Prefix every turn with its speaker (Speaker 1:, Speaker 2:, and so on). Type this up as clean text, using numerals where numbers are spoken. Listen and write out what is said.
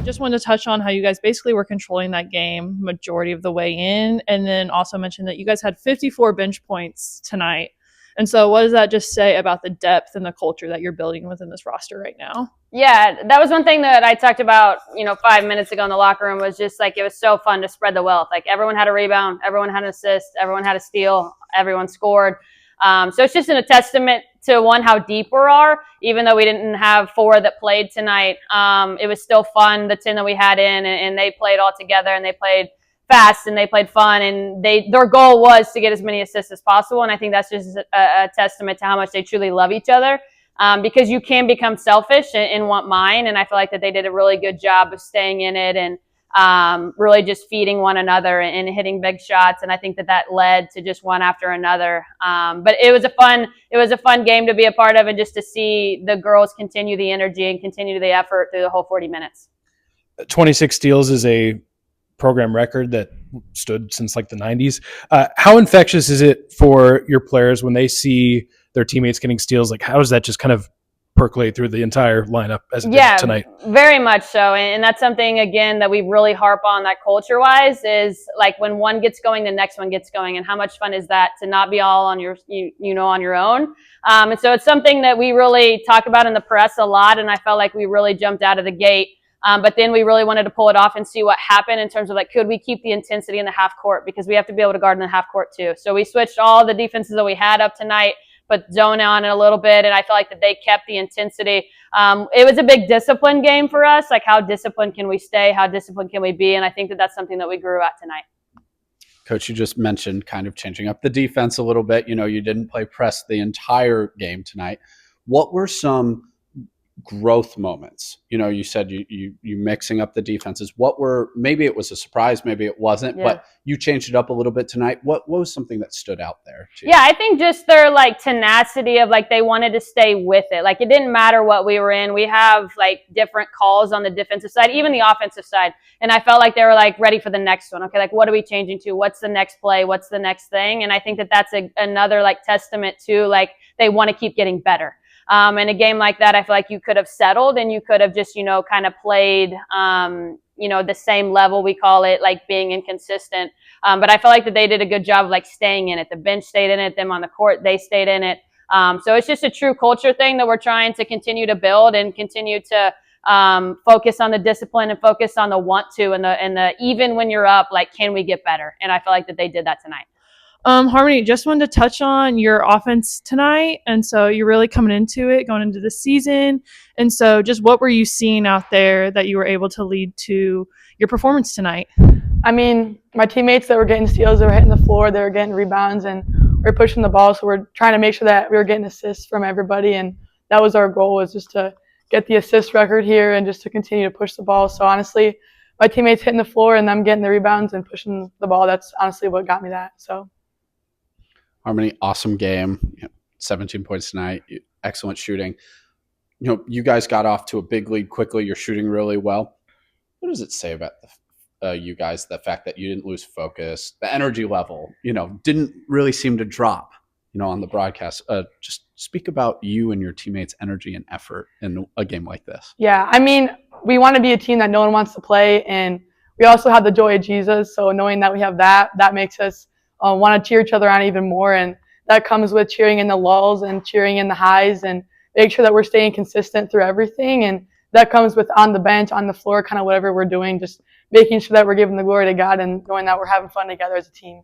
Speaker 1: Just wanted to touch on how you guys basically were controlling that game majority of the way in, and then also mention that you guys had 54 bench points tonight. And so what does that just say about the depth and the culture that you're building within this roster right now?
Speaker 2: Yeah, that was one thing that I talked about, 5 minutes ago in the locker room, was just like, it was so fun to spread the wealth. Like, everyone had a rebound, everyone had an assist, everyone had a steal, everyone scored. So it's just a testament to, one, how deep we are. Even though we didn't have 4 that played tonight, it was still fun, the 10 that we had in, and they played all together, and they played fast, and they played fun, and their goal was to get as many assists as possible. And I think that's just a testament to how much they truly love each other, because you can become selfish and want mine. And I feel like that they did a really good job of staying in it and really just feeding one another and hitting big shots. And I think that led to just one after another. But it was a fun game to be a part of, and just to see the girls continue the energy and continue the effort through the whole 40 minutes.
Speaker 3: 26 steals is a program record that stood since like the 90s. How infectious is it for your players when they see their teammates getting steals? Like, how does that just kind of percolate through the entire lineup as it did tonight?
Speaker 2: Very much so. And that's something, again, that we really harp on, that culture wise, is like, when one gets going, the next one gets going. And how much fun is that to not be all on your, on your own? And so it's something that we really talk about in the press a lot. And I felt like we really jumped out of the gate. But then we really wanted to pull it off and see what happened in terms of, like, could we keep the intensity in the half court? Because we have to be able to guard in the half court too. So we switched all the defenses that we had up tonight, put zone on it a little bit, and I feel like that they kept the intensity. It was a big discipline game for us. Like, how disciplined can we stay? How disciplined can we be? And I think that that's something that we grew at tonight.
Speaker 4: Coach, you just mentioned kind of changing up the defense a little bit. You didn't play press the entire game tonight. What were some growth moments? You said you mixing up the defenses. What were, maybe it was a surprise, maybe it wasn't, but you changed it up a little bit tonight. What was something that stood out there to you?
Speaker 2: Yeah, I think just their, like, tenacity of, like, they wanted to stay with it. Like, it didn't matter what we were in. We have, like, different calls on the defensive side, even the offensive side. And I felt like they were, like, ready for the next one. Okay, like, what are we changing to? What's the next play? What's the next thing? And I think that that's another, like, testament to, like, they want to keep getting better. In a game like that, I feel like you could have settled and you could have just, kind of played, the same level, we call it, like, being inconsistent. But I feel like that they did a good job of, like, staying in it. The bench stayed in it. Them on the court, they stayed in it. So it's just a true culture thing that we're trying to continue to build and continue to focus on the discipline and focus on the want to, and the even when you're up, like, can we get better? And I feel like that they did that tonight.
Speaker 1: Harmony, just wanted to touch on your offense tonight. And so you're really coming into it, going into the season. And so just what were you seeing out there that you were able to lead to your performance tonight?
Speaker 5: I mean, my teammates that were getting steals, they were hitting the floor, they were getting rebounds, and we were pushing the ball. So we're trying to make sure that we were getting assists from everybody. And that was our goal, was just to get the assist record here and just to continue to push the ball. So honestly, my teammates hitting the floor and them getting the rebounds and pushing the ball, that's honestly what got me that. So
Speaker 4: Harmony, awesome game. 17 points tonight. Excellent shooting. You guys got off to a big lead quickly. You're shooting really well. What does it say about you guys, the fact that you didn't lose focus, the energy level, didn't really seem to drop, on the broadcast? Just speak about you and your teammates' energy and effort in a game like this.
Speaker 5: Yeah, I mean, we want to be a team that no one wants to play, and we also have the joy of Jesus. So knowing that we have that makes us want to cheer each other on even more, and that comes with cheering in the lulls and cheering in the highs, and make sure that we're staying consistent through everything. And that comes with on the bench, on the floor, kind of whatever we're doing, just making sure that we're giving the glory to God and knowing that we're having fun together as a team.